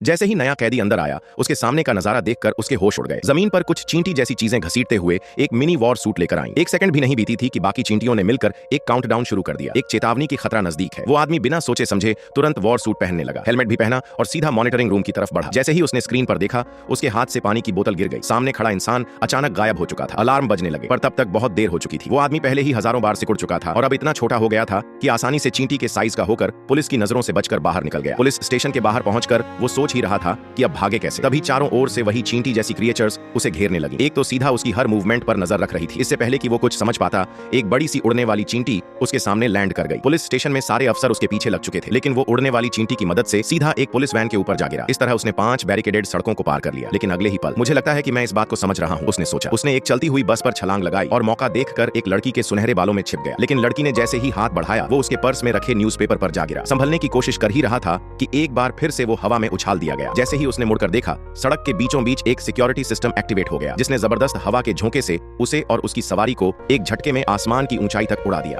जैसे ही नया कैदी अंदर आया, उसके सामने का नजारा देखकर उसके होश उड़ गए। जमीन पर कुछ चींटी जैसी चीजें घसीटते हुए एक मिनी वॉर सूट लेकर आई। एक सेकंड भी नहीं बीती थी कि बाकी चींटियों ने मिलकर एक काउंटडाउन शुरू कर दिया, एक चेतावनी की खतरा नजदीक है। वो आदमी बिना सोचे समझे तुरंत वॉर सूट पहनने लगा, हेलमेट भी पहना और सीधा मॉनिटरिंग रूम की तरफ बढ़ा। जैसे ही उसने स्क्रीन पर देखा, उसके हाथ से पानी की बोतल गिर गई। सामने खड़ा इंसान अचानक गायब हो चुका था। अलार्म बजने लगे, पर तब तक बहुत देर हो चुकी थी। वो आदमी पहले ही हजारों बार सिकुड़ चुका था और अब इतना छोटा हो गया था कि आसानी से चींटी के साइज का होकर पुलिस की नजरों से बचकर बाहर निकल गया। पुलिस स्टेशन के बाहर पहुंचकर वो सोच ही रहा था कि अब भागे कैसे। तभी चारों ओर से वही चींटी जैसी क्रिएचर्स उसे घेरने लगी। एक तो सीधा उसकी हर मूवमेंट पर नजर रख रही थी। इससे पहले कि वो कुछ समझ पाता, एक बड़ी सी उड़ने वाली चींटी उसके सामने लैंड कर गई। पुलिस स्टेशन में सारे अफसर उसके पीछे लग चुके थे, लेकिन वो उड़ने वाली चींटी की मदद से सीधा एक पुलिस वैन के ऊपर जा गिरा। इस तरह उसने 5 बैरिकेडेड सड़कों को पार कर लिया। लेकिन अगले ही पल, मुझे लगता है कि मैं इस बात को समझ रहा हूं, उसने सोचा। उसने एक चलती हुई बस पर छलांग लगाई और मौका देखकर एक लड़की के सुनहरे बालों में छिप गया। लेकिन लड़की ने जैसे ही हाथ बढ़ाया, वो उसके पर्स में रखे न्यूज़पेपर पर जा गिरा। संभलने की कोशिश कर ही रहा था कि एक बार फिर से वो हवा में उछाल दिया गया। जैसे ही उसने मुड़कर देखा, सड़क के बीचों बीच एक सिक्योरिटी सिस्टम एक्टिवेट हो गया, जिसने जबरदस्त हवा के झोंके से उसे और उसकी सवारी को एक झटके में आसमान की ऊंचाई तक उड़ा दिया।